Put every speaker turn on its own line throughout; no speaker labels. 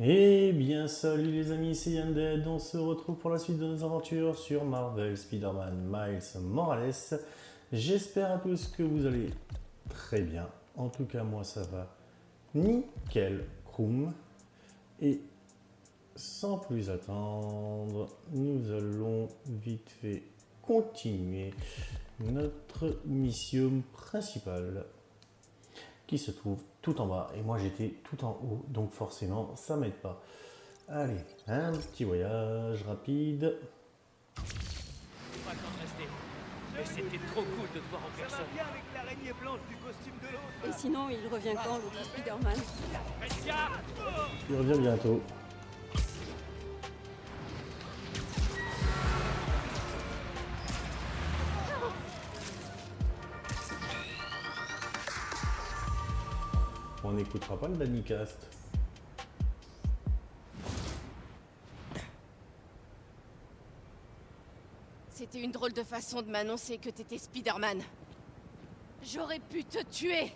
Eh bien, salut les amis, c'est Yanded. On se retrouve pour la suite de nos aventures sur Marvel Spider-Man Miles Morales. J'espère à tous que vous allez très bien. En tout cas, moi, ça va nickel, Kroum. Et sans plus attendre, nous allons vite fait continuer notre mission principale qui se trouve tout en bas. Et moi, j'étais tout en haut, donc forcément, ça m'aide pas. Allez, un petit voyage rapide.
Pas le temps de rester. Mais c'était trop cool de te voir en
Ça va
personne.
bien avec l'araignée blanche du costume de l'autre.
Et sinon, il revient quand, l'autre Spider-Man?
Messia,
Il revient bientôt. On n'écoutera pas le Danicast.
C'était une drôle de façon de m'annoncer que t'étais Spider-Man. J'aurais pu te tuer.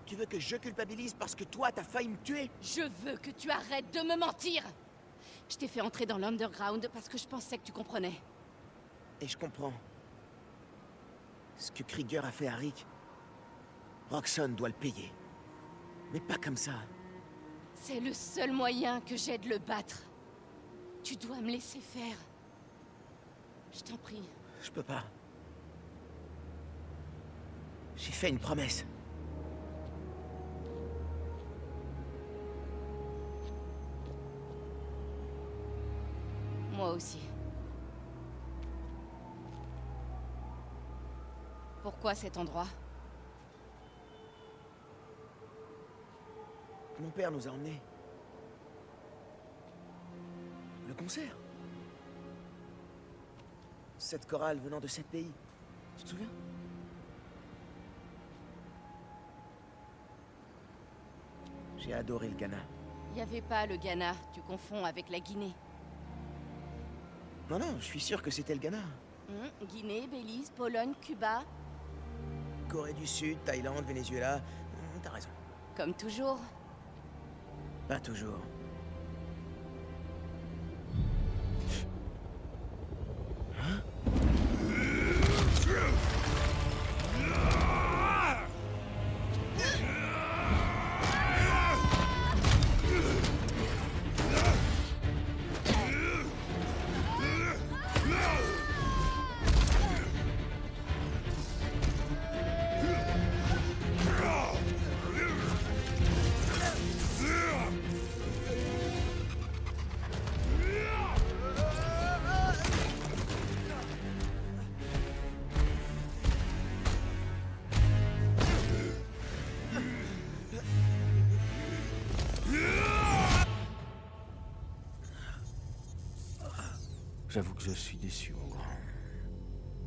Tu veux que je culpabilise parce que toi, t'as failli me tuer?
Je veux que tu arrêtes de me mentir. Je t'ai fait entrer dans l'underground parce que je pensais que tu comprenais.
Et je comprends. Ce que Krieger a fait à Rick, Roxxon doit le payer. Mais pas comme ça.
C'est le seul moyen que j'ai de le battre. Tu dois me laisser faire. Je t'en prie.
Je peux pas. J'ai fait une promesse.
Moi aussi. Pourquoi cet endroit?
Mon père nous a emmenés. Le concert. Cette chorale venant de 7 pays. Tu te souviens? J'ai adoré le Ghana.
Y avait pas le Ghana, tu confonds avec la Guinée.
Non, non, je suis sûr que c'était le Ghana.
Guinée, Belize, Pologne, Cuba,
Corée du Sud, Thaïlande, Venezuela. T'as raison.
comme toujours.
Pas toujours.
J'avoue que je suis déçu, mon grand.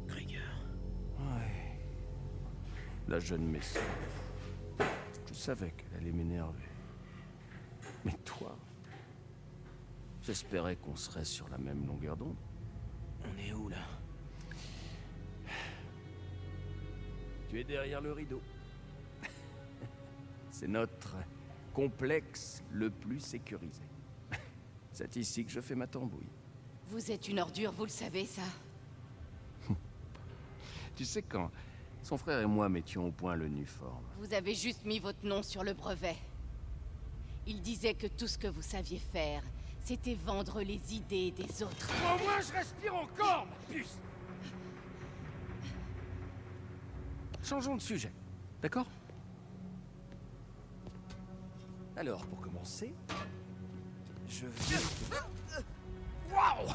Krieger.
Ouais. La jeune Messie. Je savais qu'elle allait m'énerver. Mais toi, j'espérais qu'on serait sur la même longueur d'onde.
On est où, là?
Tu es derrière le rideau. C'est notre complexe le plus sécurisé. C'est ici que je fais ma tambouille.
Vous êtes une ordure, vous le savez, ça.
Tu sais, quand son frère et moi mettions au point le Nuform,
Vous avez juste mis votre nom sur le brevet. Il disait que tout ce que vous saviez faire, c'était vendre les idées des autres.
au moins je respire encore, ma puce.
changeons de sujet, d'accord? Alors, pour commencer, je vais... Waouh!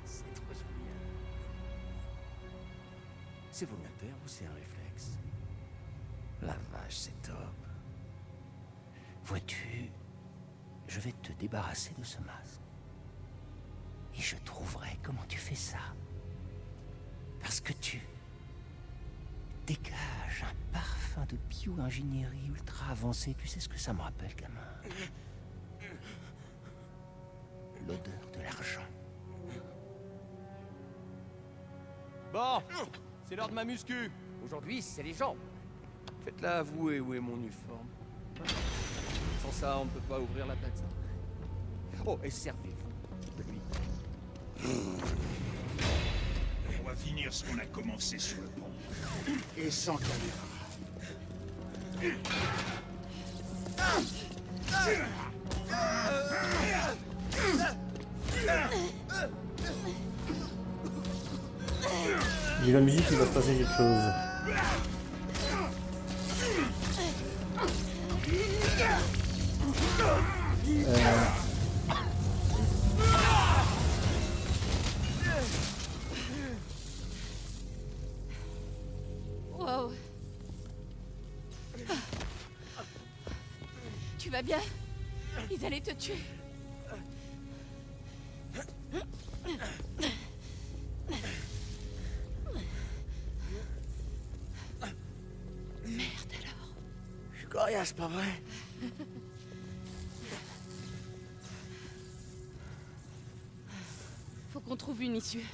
C'est trop génial. C'est volontaire ou c'est un réflexe? La vache, c'est top. Vois-tu, je vais te débarrasser de ce masque. Et je trouverai comment tu fais ça. Parce que tu dégages un parfum de bio-ingénierie ultra avancée. Tu sais ce que ça me rappelle, gamin? L'odeur de l'argent.
Bon, c'est l'heure de ma muscu. Aujourd'hui, c'est les jambes.
Faites-la avouer où est mon uniforme. Sans
ça, on peut pas ouvrir la plaza.
Oh, et servez-vous de lui.
On va finir ce qu'on a commencé sur le pont. Et sans caméra.
J'ai la musique, il va se passer quelque chose.
Wow. Tu vas bien? Ils allaient te tuer. Merde alors.
Je suis coriace, pas vrai?
Faut qu'on trouve une issue.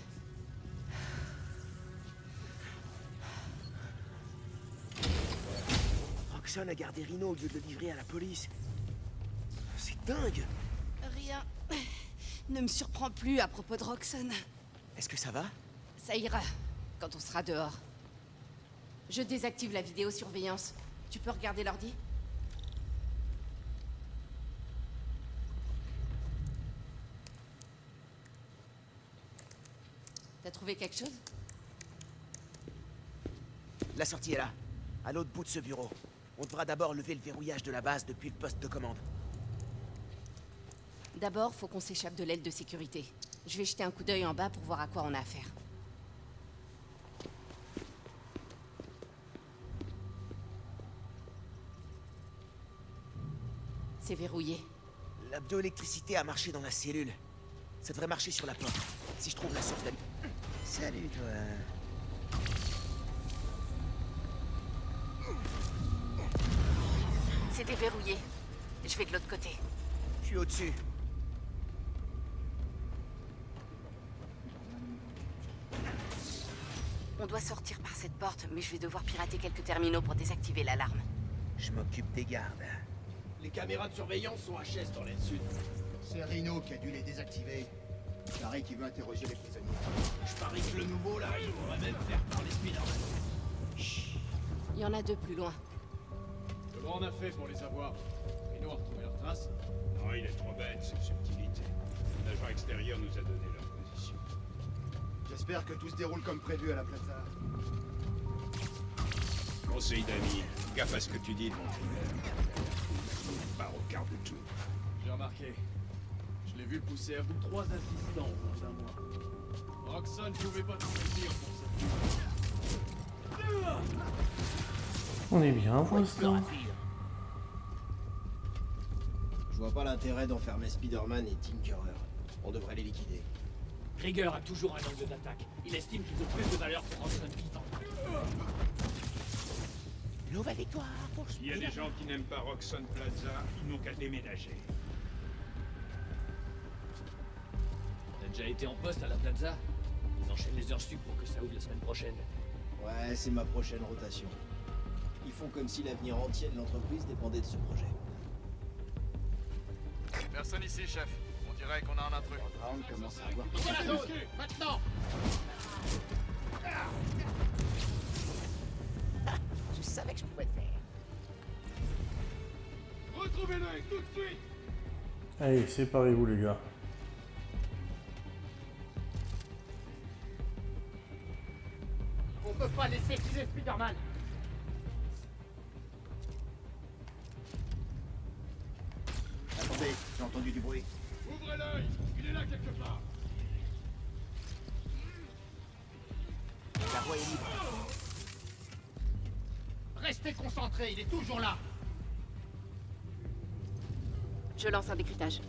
Roxxon a gardé Rhino au lieu de le livrer à la police. C'est dingue!
Rien ne me surprend plus à propos de Roxxon.
Est-ce que ça va?
Ça ira quand on sera dehors. Je désactive la vidéosurveillance. Tu peux regarder l'ordi? T'as trouvé quelque chose?
La sortie est là, à l'autre bout de ce bureau. On devra d'abord lever le verrouillage de la base depuis le poste de commande.
D'abord, faut qu'on s'échappe de l'aile de sécurité. Je vais jeter un coup d'œil en bas pour voir à quoi on a affaire. C'est verrouillé.
La bioélectricité a marché dans la cellule. Ça devrait marcher sur la porte. Si je trouve la source d'amis. Salut, toi.
C'est déverrouillé. Je vais de l'autre côté.
Je suis au-dessus.
On doit sortir par cette porte, mais je vais devoir pirater quelques terminaux pour désactiver l'alarme.
Je m'occupe des gardes.
Les caméras de surveillance sont à Chest dans l'aile sud.
C'est Rhino qui a dû les désactiver. Pareil qui veut interroger les prisonniers.
Je parie que le nouveau là, il pourrait même faire parler Spider-Man.
Il y en a deux plus loin.
Comment on a fait pour les avoir? Rhino a retrouvé leurs traces?
Non, il est trop bête, cette subtilité. L'agent extérieur nous a donné leur position. J'espère que tout se déroule comme prévu à la plaza. Conseil d'amis, gaffe à ce que tu dis, mon frère. Pas au quart de tout.
J'ai remarqué. Je l'ai vu pousser à bout 3 assistants en moins d'un mois. Roxxon pouvait pas trouver pire pour ça.
On est bien pour l'instant.
Je vois pas l'intérêt d'enfermer Spider-Man et Tinkerer. On devrait les liquider.
Krieger a toujours un angle d'attaque. Il estime qu'ils ont plus de valeur pour Roxxon vivant.
Nouvelle victoire pour
Il y a des gens qui n'aiment pas Roxxon Plaza, ils n'ont qu'à déménager.
T'as déjà été en poste à la plaza? Ils enchaînent les heures sup pour que ça ouvre la semaine prochaine.
Ouais, c'est ma prochaine rotation. Ils font comme si l'avenir entier de l'entreprise dépendait de ce projet.
Personne ici, chef. On dirait qu'on a un intrus.
On commence à avoir...
Voilà la zone! Maintenant!
Je savais que je pouvais le faire.
Retrouvez-le tout de suite!
Allez, séparez-vous les gars.
On peut pas laisser filer Spider-Man!
Attendez, j'ai entendu du bruit.
Ouvrez l'œil! Il est là quelque part!
La voie est libre.
Restez concentrés, il est toujours là!
Je lance un décryptage.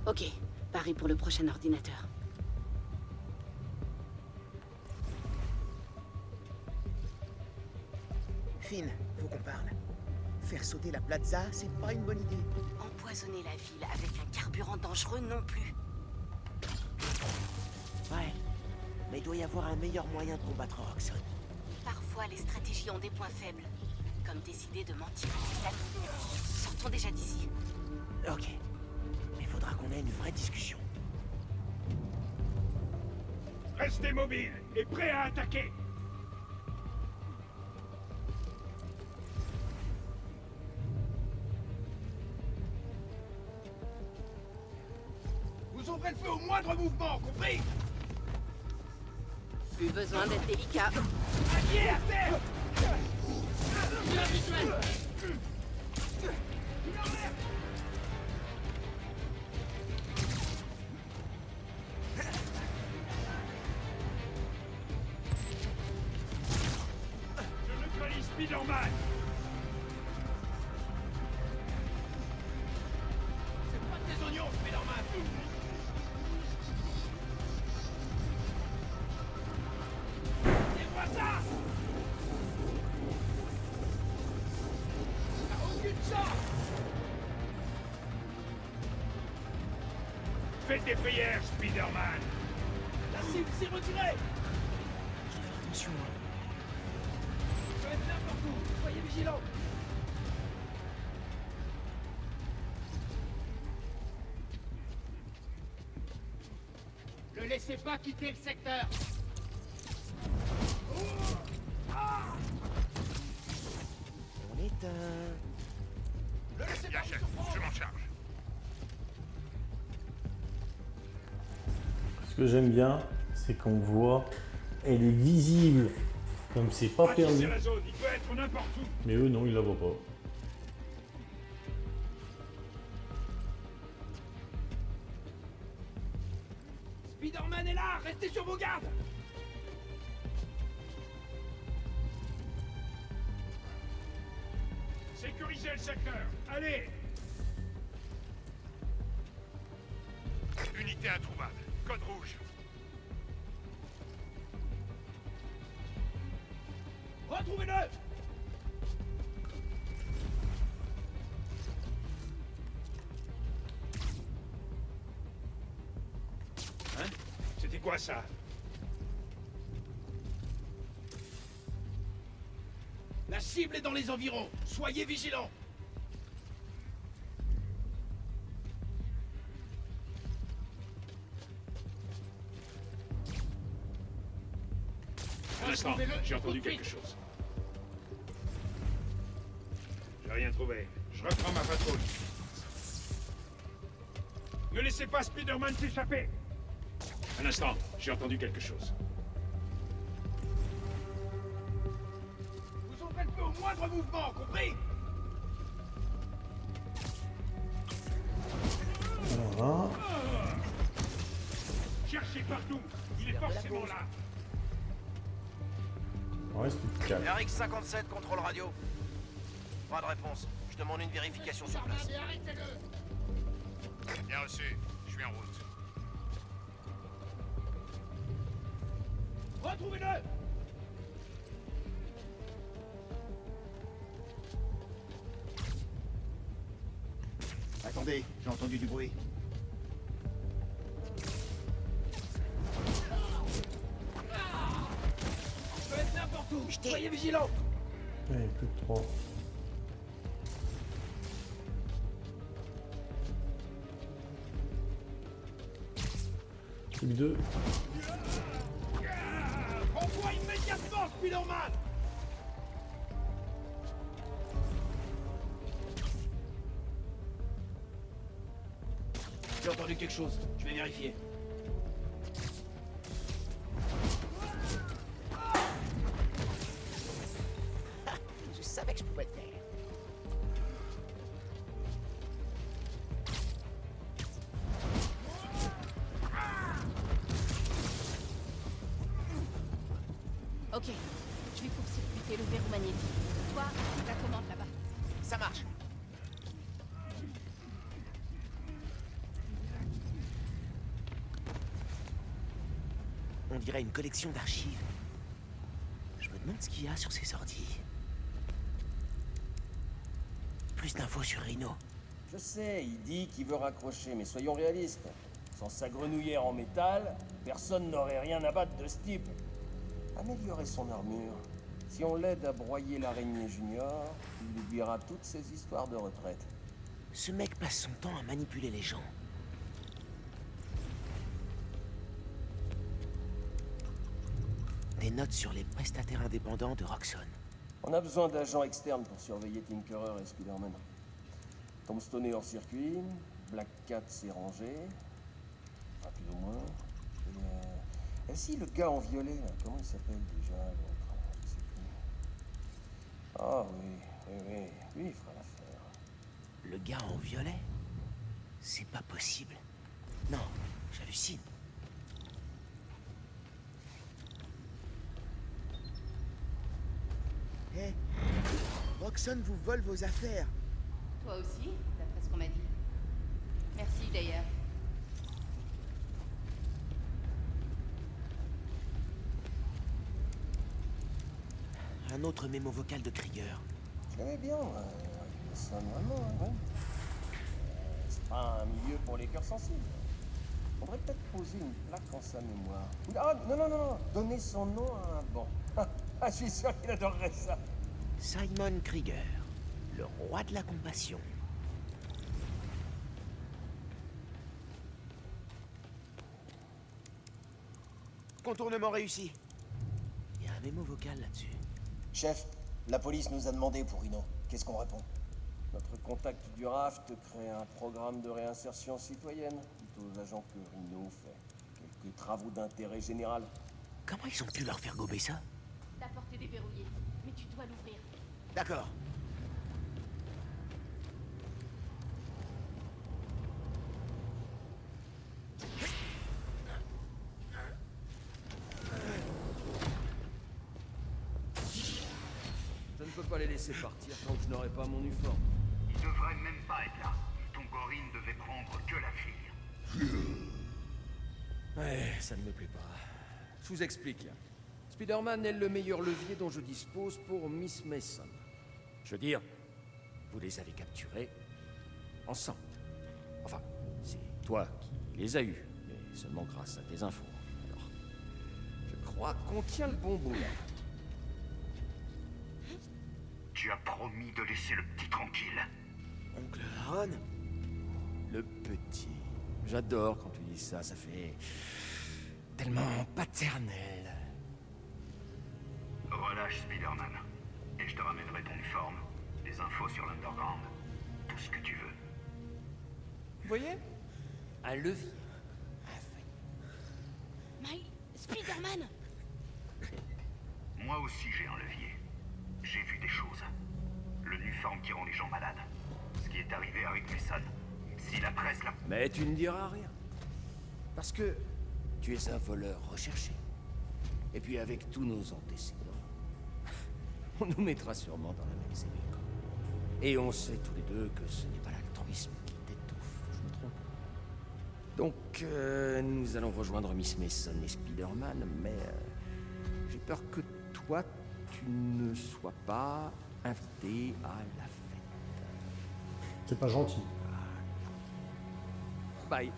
Ok, pari pour le prochain ordinateur.
Finn, faut qu'on parle. Faire sauter la plaza, c'est pas une bonne idée.
Empoisonner la ville avec un carburant dangereux non plus.
Ouais. Mais il doit y avoir un meilleur moyen de combattre Roxxon.
Parfois. Parfois, les stratégies ont des points faibles. Comme décider de mentir à ses amis. Sortons déjà d'ici.
Ok. Mais faudra qu'on ait une vraie discussion.
Restez mobiles et prêts à attaquer.
Vous ouvrez le feu au moindre mouvement, compris?
Plus besoin d'être délicat.
Alliés à terre!
Je neutralise Spider-Man.
C'est pas tes oignons, Spider-Man! Et ça! T'as aucune chance!
Faites des prières, Spider-Man.
La cible s'est retirée!
Attention.
Je vais être n'importe où, soyez vigilants!
Ne laissez pas quitter le secteur.
On éteint.
Bien, chef, je m'en charge.
Ce que j'aime bien, c'est qu'on voit, elle est visible, comme c'est pas
Bâtissez
perdu.
la zone, il peut être n'importe où.
Mais eux, non, ils la voient pas.
Spider-Man est là! Restez sur vos gardes!
Sécurisez le secteur. Allez.
Unité introuvable. Code rouge.
Retrouvez-le!
Hein? C'était quoi ça?
La cible est dans les environs. Soyez vigilants.
Un instant, j'ai entendu quelque chose. J'ai rien trouvé. Je reprends ma patrouille. Ne laissez pas Spider-Man s'échapper. Un instant, j'ai entendu quelque chose.
Vous ouvrez le feu au moindre mouvement, compris?
Voilà.
Cherchez partout. Il est forcément là.
On reste plus calme.
RX-57, contrôle radio. Pas de réponse. Je demande une vérification sur place.
Bien reçu. Je suis en route.
Retrouvez-le!
Attendez, j'ai entendu du bruit.
Je peux être n'importe où. Soyez vigilants.
Allez, plus que 3. Plus que 2.
Renvoie immédiatement, Spider-Man! J'ai entendu quelque chose. Je vais vérifier.
Je savais que je pouvais le faire.
Ok, je vais court-circuiter le verrou magnétique. Toi, la commande là-bas.
Ça marche. On dirait une collection d'archives. Je me demande ce qu'il y a sur ces ordi. Plus d'infos sur Rhino.
Je sais, il dit qu'il veut raccrocher, mais soyons réalistes. Sans sa grenouillère en métal, personne n'aurait rien à battre de ce type. Améliorer son armure, Si on l'aide à broyer l'araignée junior, il oubliera toutes ces histoires de retraite.
Ce mec passe son temps à manipuler les gens. Des notes sur les prestataires indépendants de Roxxon.
On a besoin d'agents externes pour surveiller Tinkerer et Spider-Man. Tombstone est hors circuit, Black Cat s'est rangé, enfin plus ou moins. Et si le gars en violet, là, comment il s'appelle déjà l'autre? Je sais plus. Ah oui, lui il fera l'affaire.
Le gars en violet? C'est pas possible. Non, j'hallucine. Hé, Roxxon vous vole vos affaires.
Toi aussi, d'après ce qu'on m'a dit. Merci d'ailleurs.
Un autre mémo vocal de Krieger.
Je l'aimais bien, ça vraiment, ouais. C'est pas un milieu pour les cœurs sensibles. Faudrait peut-être poser une plaque en sa mémoire. Ah, non, donner son nom à un banc. Ah, je suis sûr qu'il adorerait ça.
Simon Krieger, le roi de la compassion. Contournement réussi. Il y a un mémo vocal là-dessus.
Chef, la police nous a demandé pour Rhino. Qu'est-ce qu'on répond?
Notre contact du RAFT crée un programme de réinsertion citoyenne, plutôt aux agents que Rhino fait. Quelques travaux d'intérêt général.
Comment ils ont pu leur faire gober ça?
La porte est déverrouillée, mais tu dois l'ouvrir.
D'accord.
Je ne peux pas les laisser partir tant que je n'aurai pas mon uniforme.
Il devrait même pas être là. Ton gorille ne devait prendre que la fille.
Ouais, ça ne me plaît pas. Je vous explique. Spider-Man est le meilleur levier dont je dispose pour Miss Mason. Je veux dire, vous les avez capturés ensemble. Enfin, c'est toi qui les as eus, mais seulement grâce à tes infos. Alors, je crois qu'on tient le bon bout là.
Tu as promis de laisser le petit tranquille.
Oncle Aaron?
Le petit. J'adore quand tu dis ça, ça fait tellement paternel.
Relâche Spider-Man. Et je te ramènerai ton uniforme, des infos sur l'Underground, tout ce que tu veux.
Vous voyez? Un levier.
Spider-Man!
Moi aussi j'ai un levier. J'ai vu des choses. Le uniforme qui rend les gens malades. Ce qui est arrivé à Rick Mason. Si la presse l'a...
Mais tu ne diras rien. Parce que tu es un voleur recherché. Et puis avec tous nos antécédents, on nous mettra sûrement dans la même cellule. Et on sait tous les deux que ce n'est pas l'altruisme qui t'étouffe. Je me trompe. Donc, nous allons rejoindre Miss Mason et Spider-Man, mais j'ai peur que toi, tu ne sois pas invité à la fête.
C'est pas gentil.
Bye.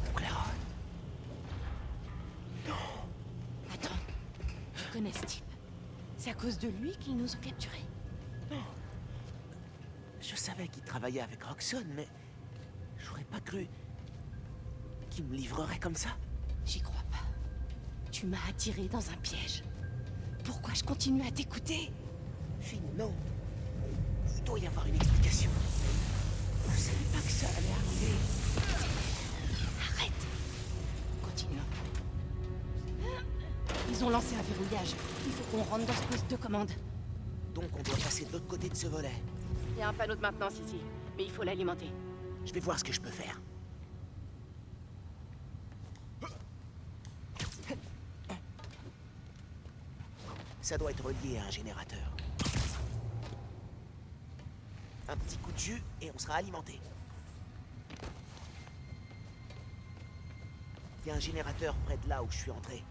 Oncle Aaron? Non.
Attends, tu connais ce type. C'est à cause de lui qu'ils nous ont capturés.
Non. Je savais qu'il travaillait avec Roxxon, mais j'aurais pas cru qu'il me livrerait comme ça.
J'y crois pas. Tu m'as attiré dans un piège. Pourquoi je continue à t'écouter?
Finn, non. Il doit y avoir une explication. Je savais pas que ça allait arriver.
Arrête. Continuons. Ils ont lancé un verrouillage. Il faut qu'on rentre dans ce poste de commande.
Donc on doit passer de l'autre côté de ce volet.
Il y a un panneau de maintenance ici, mais il faut l'alimenter.
Je vais voir ce que je peux faire. Ça doit être relié à un générateur. Un petit coup de jus et on sera alimenté. Il y a un générateur près de là où je suis entré.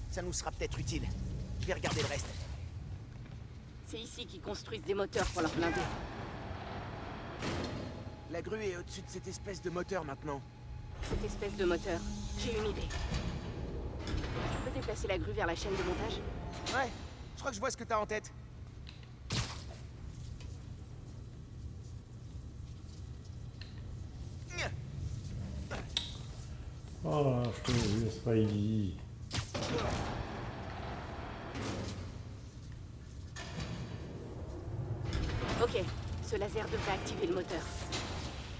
Ça nous sera peut-être utile. Je vais regarder le reste.
C'est ici qu'ils construisent des moteurs pour leur blindés.
La grue est au-dessus de cette espèce de moteur maintenant.
Cette espèce de moteur, j'ai une idée. Tu peux déplacer la grue vers la chaîne de montage?
Ouais, je crois que je vois ce que t'as en tête.
Oh, je te vu, Spidey.
Ok, ce laser devrait activer le moteur.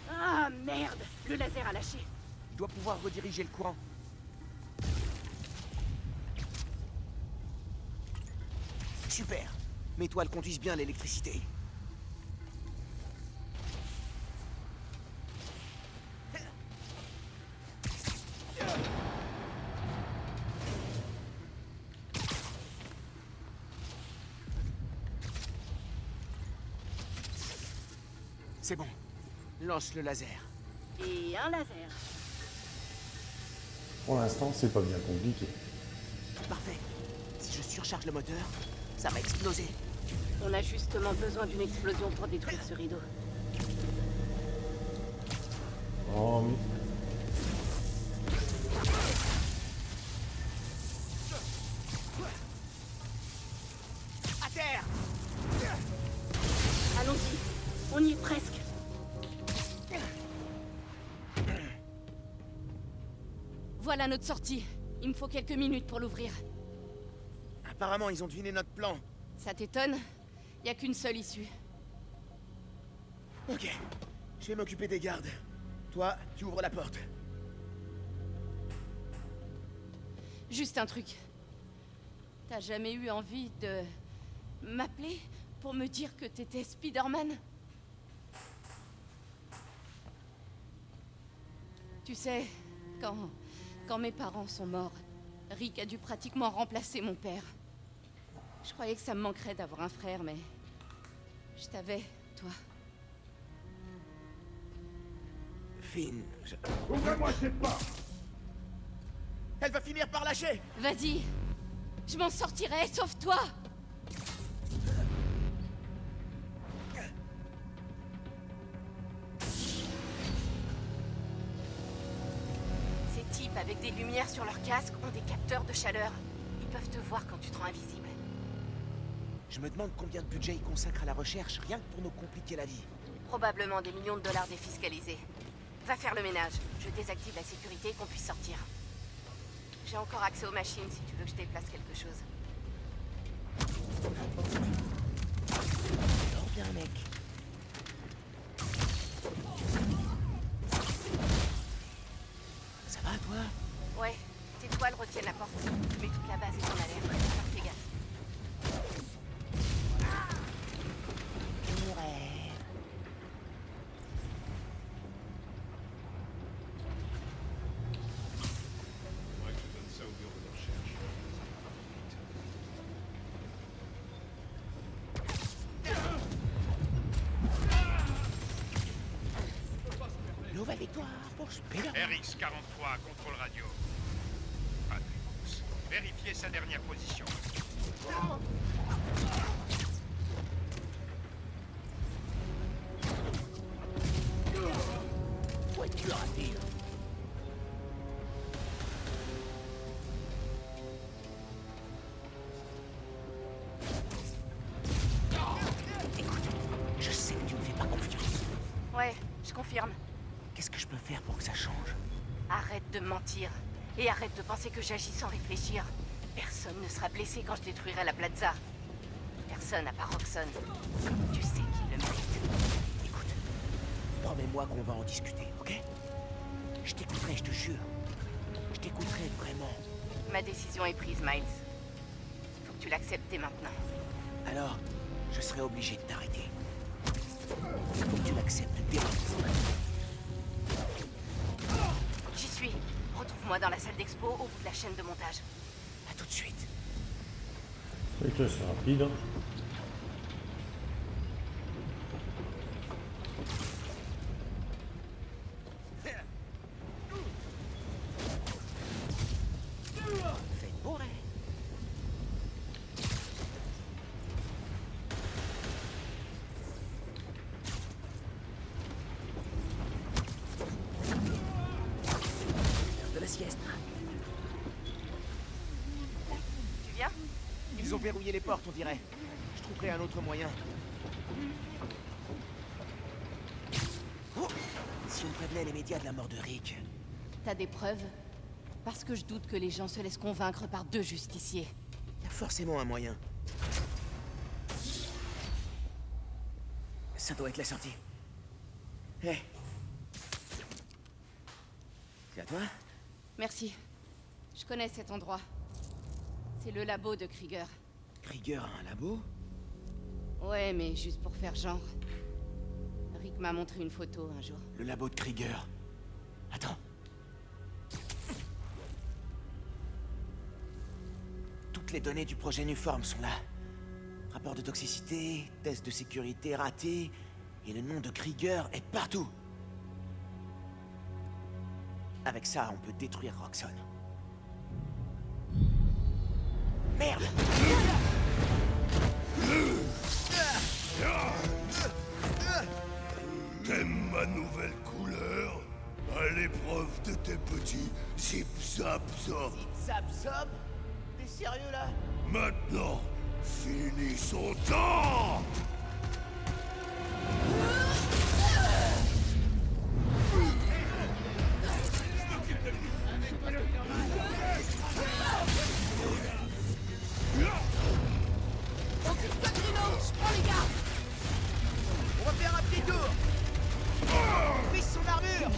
Ah merde, le laser a lâché.
Je dois pouvoir rediriger le courant. Super. Mes toiles conduisent bien l'électricité. C'est bon. Lance le laser.
Et un laser.
Pour l'instant, c'est pas bien compliqué.
Parfait. Si je surcharge le moteur, ça va exploser.
On a justement besoin d'une explosion pour détruire ce rideau.
Oh, mais...
À terre!
Allons-y, on y est presque. Voilà notre sortie. Il me faut quelques minutes pour l'ouvrir.
Apparemment, ils ont deviné notre plan.
Ça t'étonne? Y a qu'une seule issue.
Ok. Je vais m'occuper des gardes. Toi, tu ouvres la porte.
Juste un truc. T'as jamais eu envie de m'appeler pour me dire que t'étais Spider-Man? Tu sais, quand mes parents sont morts, Rick a dû pratiquement remplacer mon père. Je croyais que ça me manquerait d'avoir un frère, mais... je t'avais, toi.
Finn,
Ouvrez-moi cette porte!
Elle va finir par lâcher!
Vas-y! Je m'en sortirai, sauve-toi! Ces types avec des lumières sur leur casque ont des capteurs de chaleur. Ils peuvent te voir quand tu te rends invisible.
Je me demande combien de budget ils consacrent à la recherche, rien que pour nous compliquer la vie.
Probablement des millions de dollars défiscalisés. Va faire le ménage. Je désactive la sécurité et qu'on puisse sortir. J'ai encore accès aux machines si tu veux que je déplace quelque chose.
Alors bien, mec. Ça va, toi?
Ouais, tes toiles retiennent la porte. Mais toute la base est en alerte. Alors fais gaffe.
Faudrait que je donne ça au bureau de recherche.
Nouvelle victoire pour Spider-Man.
RX-43, contrôle radio. Pas de réponse. Vérifiez sa dernière position.
Voiture à ville. Écoute, je sais que tu me fais pas confiance.
Ouais, je confirme.
Qu'est-ce que je peux faire pour que ça change?
Arrête de mentir. Et arrête de penser que j'agis sans réfléchir. Personne ne sera blessé quand je détruirai la plaza. Personne à part Roxxon. Tu sais qu'il le mérite.
Écoute, promets-moi qu'on va en discuter, ok? Je t'écouterai, je te jure. Je t'écouterai vraiment.
Ma décision est prise, Miles. Faut que tu l'acceptes dès maintenant.
Alors, je serai obligé de t'arrêter. Il faut que tu l'acceptes dès maintenant.
J'y suis. Retrouve-moi dans la salle d'expo au bout de la chaîne de montage.
À tout de suite.
C'est que c'est rapide. Hein.
Faites bourrer. faut verrouiller les portes, on dirait. Je trouverai un autre moyen. Oh, si on prévenait les médias de la mort de Rick.
T'as des preuves? Parce que je doute que les gens se laissent convaincre par 2 justiciers.
Il y a forcément un moyen. Ça doit être la sortie. Hé. C'est à toi?
Merci. Je connais cet endroit. C'est le labo de Krieger.
Krieger a un labo?
Ouais, mais juste pour faire genre. Rick m'a montré une photo un jour.
Le labo de Krieger. Attends. Toutes les données du projet Nuform sont là. Rapport de toxicité, test de sécurité raté, et le nom de Krieger est partout. Avec ça, on peut détruire Roxxon. Merde!
T'aimes ma nouvelle couleur? À l'épreuve de tes petits zip-zap-zop.
Zap-zop? T'es sérieux là?
Maintenant, finis son temps!
Occupe-toi de Rhino! Je prends les gardes! On va faire un petit tour! Brise son armure!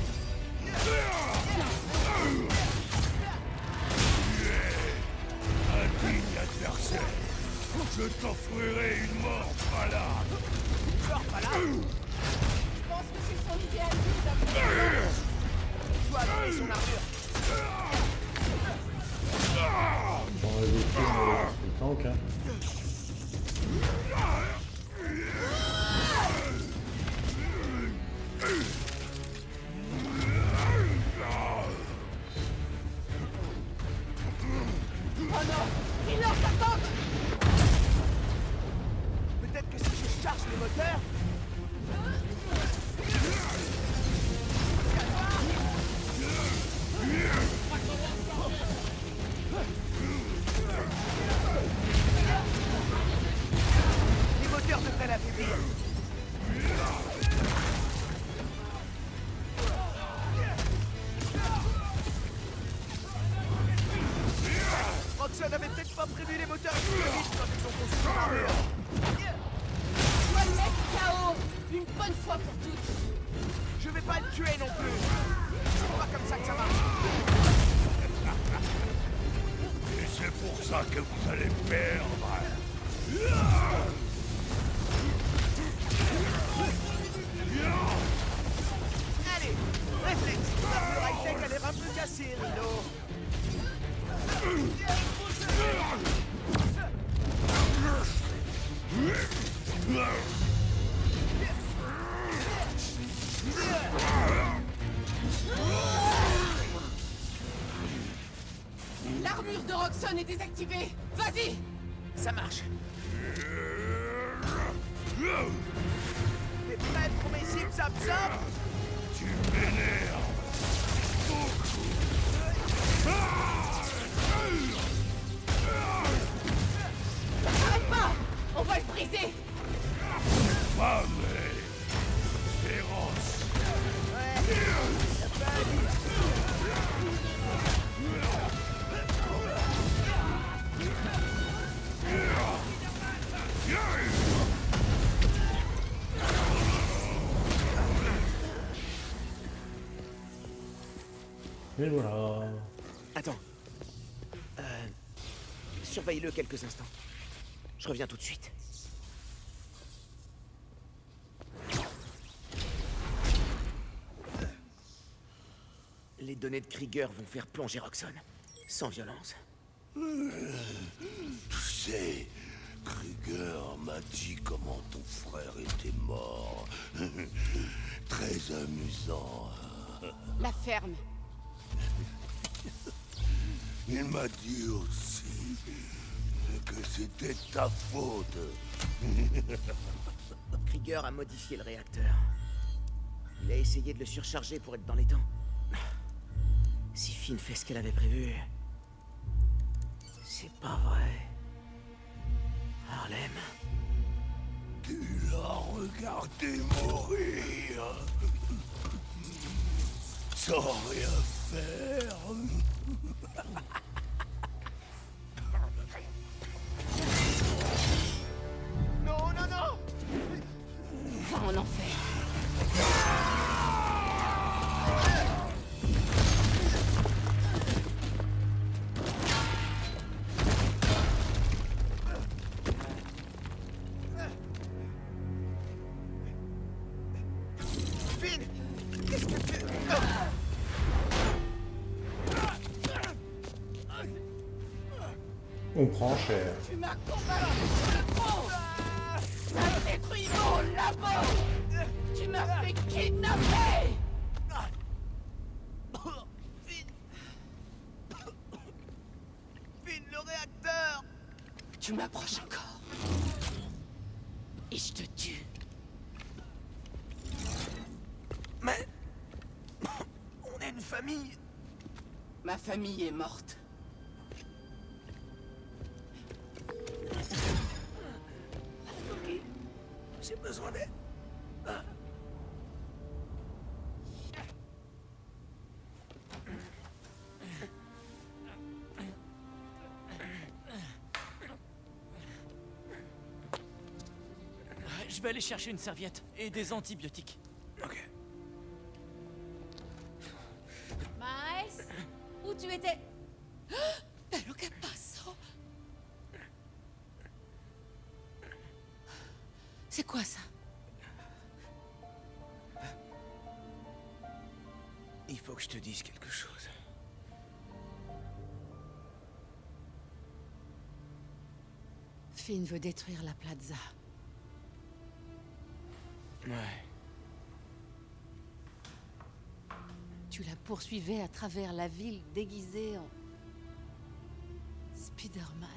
Un digne adversaire. Je t'offrirai une mort malade.
Mort malade?
Je pense que c'est son idéal d'après.
Toi, brise son armure!
Bon, les films, le tank, hein.
Oh non! Il lance sa tank! Peut-être que si je charge les moteurs... Les moteurs devraient l'affaiblir. Roxxon avait peut-être pas prévu les moteurs explosifs quand ils ont conçu son armure.
Dois le mettre KO une bonne fois pour toutes.
Je vais pas le tuer non plus. C'est pas comme ça que ça marche.
Et c'est pour ça que vous allez perdre.
Allez, réflexe. L'armure high-tech a l'air un peu cassée, Rhino.
L'armure de Roxxon est désactivée. Vas-y.
Ça marche. T'es prêt pour mes zip-zap-zap?
Tu m'énerves beaucoup.
Arrête pas. On va le briser.
Femme féroce.
Et voilà.
Attends. Surveille-le quelques instants. Je reviens tout de suite. Les données de Krieger vont faire plonger Roxxon. Sans violence.
Tu sais, Krieger m'a dit comment ton frère était mort. Très amusant.
La ferme.
Il m'a dit aussi que c'était ta faute.
Krieger a modifié le réacteur. Il a essayé de le surcharger pour être dans les temps. Si Finn fait ce qu'elle avait prévu... C'est pas vrai. Harlem.
Tu l'as regardé mourir. Sans rien faire.
Non, non, non!
Va en enfer.
Finn! Qu'est-ce que tu...
On prend cher.
Tu m'as combattu le front. T'as détruit mon labo. Tu m'as fait kidnapper.
Finn, le réacteur!
Tu m'approches encore. Et je te tue.
Mais... On est une famille.
Ma famille est morte.
Ok. J'ai besoin d'aide.
Je vais aller chercher une serviette et des antibiotiques.
Ok.
Miles, où tu étais? Bello che passo? C'est quoi ça?
Il faut que je te dise quelque chose.
Finn veut détruire la plaza.
Ouais.
Tu la poursuivais à travers la ville déguisée en... Spider-Man.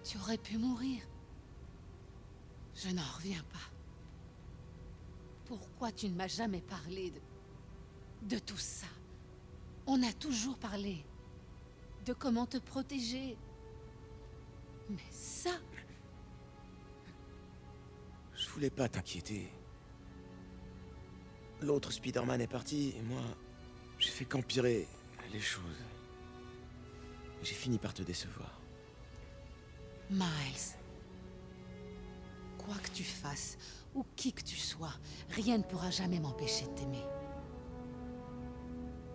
Tu aurais pu mourir. Je n'en reviens pas. Pourquoi tu ne m'as jamais parlé de tout ça? On a toujours parlé de comment te protéger. Mais ça...
Je voulais pas t'inquiéter. L'autre Spider-Man est parti et moi, j'ai fait qu'empirer les choses. J'ai fini par te décevoir.
Miles, quoi que tu fasses, ou qui que tu sois, rien ne pourra jamais m'empêcher de t'aimer.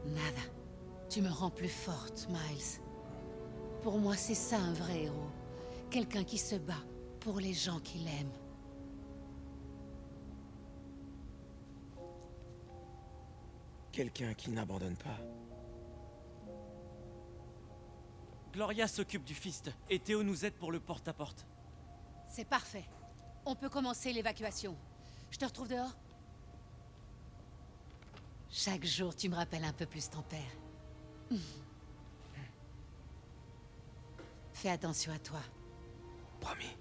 Nada. Tu me rends plus forte, Miles. Pour moi, c'est ça un vrai héros. Quelqu'un qui se bat pour les gens qu'il aime.
Quelqu'un qui n'abandonne pas.
Gloria s'occupe du fist et Théo nous aide pour le porte-à-porte.
C'est parfait. On peut commencer l'évacuation. Je te retrouve dehors? Chaque jour, tu me rappelles un peu plus ton père. Fais attention à toi.
Promis.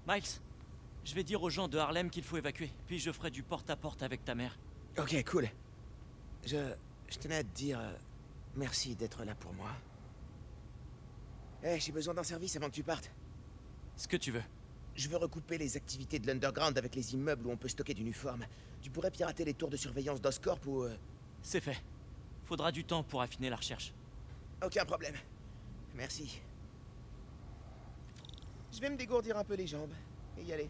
Miles, je vais dire aux gens de Harlem qu'il faut évacuer, puis je ferai du porte-à-porte avec ta mère.
Ok, cool. Je tenais à te dire merci d'être là pour moi. Eh, j'ai besoin d'un service avant que tu partes.
Ce que tu veux.
Je veux recouper les activités de l'Underground avec les immeubles où on peut stocker d'uniformes. Tu pourrais pirater les tours de surveillance d'Oscorp ou...
C'est fait. Faudra du temps pour affiner la recherche.
Aucun problème. Merci. Je vais me dégourdir un peu les jambes et y aller.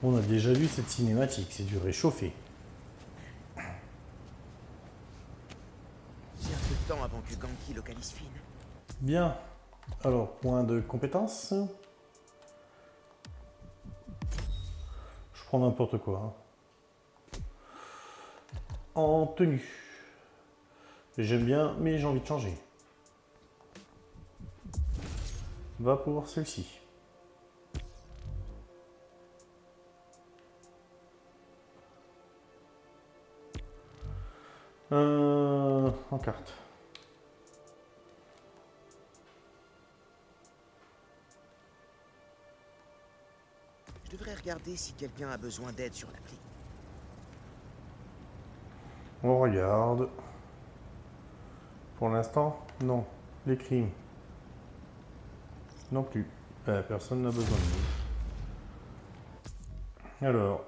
On a déjà vu cette cinématique, c'est du réchauffé.
J'ai un peu de temps avant que Ganke localise Finn.
Bien. Alors, point de compétence. Je prends n'importe quoi. Hein. En tenue. J'aime bien, mais j'ai envie de changer. Va pour celle-ci. En carte.
Je devrais regarder si quelqu'un a besoin d'aide sur l'appli.
On regarde. Pour l'instant, non. Les crimes. Non plus. Personne n'a besoin de nous. Alors,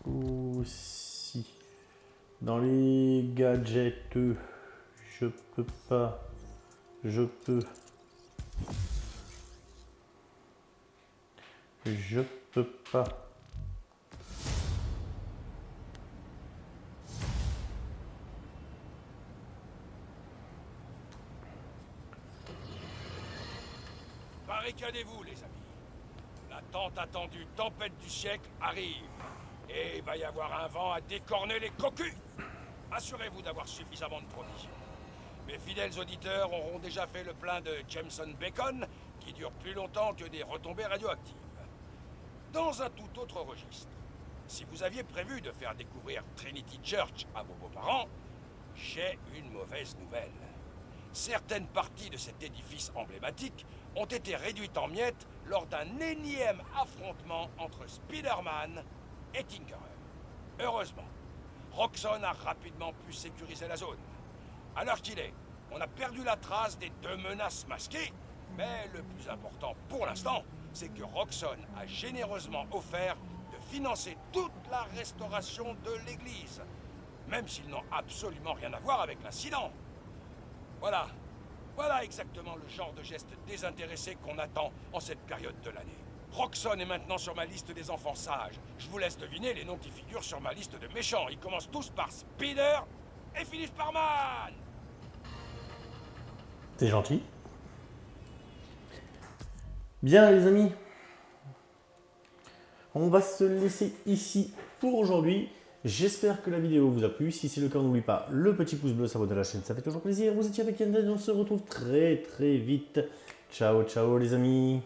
aussi. Dans les gadgets, je peux pas. Je peux pas.
Barricadez-vous, les amis. La tant attendue tempête du siècle arrive. Et il va y avoir un vent à décorner les cocus. Assurez-vous d'avoir suffisamment de provisions. Mes fidèles auditeurs auront déjà fait le plein de Jameson Bacon, qui dure plus longtemps que des retombées radioactives. Dans un tout autre registre, si vous aviez prévu de faire découvrir Trinity Church à vos beaux-parents, j'ai une mauvaise nouvelle. Certaines parties de cet édifice emblématique ont été réduites en miettes lors d'un énième affrontement entre Spider-Man et Tinkerer. Heureusement, Roxxon a rapidement pu sécuriser la zone. À l'heure qu'il est, on a perdu la trace des deux menaces masquées, mais le plus important pour l'instant, c'est que Roxxon a généreusement offert de financer toute la restauration de l'église, même s'ils n'ont absolument rien à voir avec l'incident. Voilà exactement le genre de geste désintéressé qu'on attend en cette période de l'année. Roxxon est maintenant sur ma liste des enfants sages. Je vous laisse deviner les noms qui figurent sur ma liste de méchants. Ils commencent tous par Spider et finissent par Man.
C'est gentil. Bien les amis, on va se laisser ici pour aujourd'hui. J'espère que la vidéo vous a plu. Si c'est le cas, n'oubliez pas le petit pouce bleu, s'abonner à la chaîne, ça fait toujours plaisir. Vous étiez avec Yandel, on se retrouve très vite. Ciao, ciao les amis.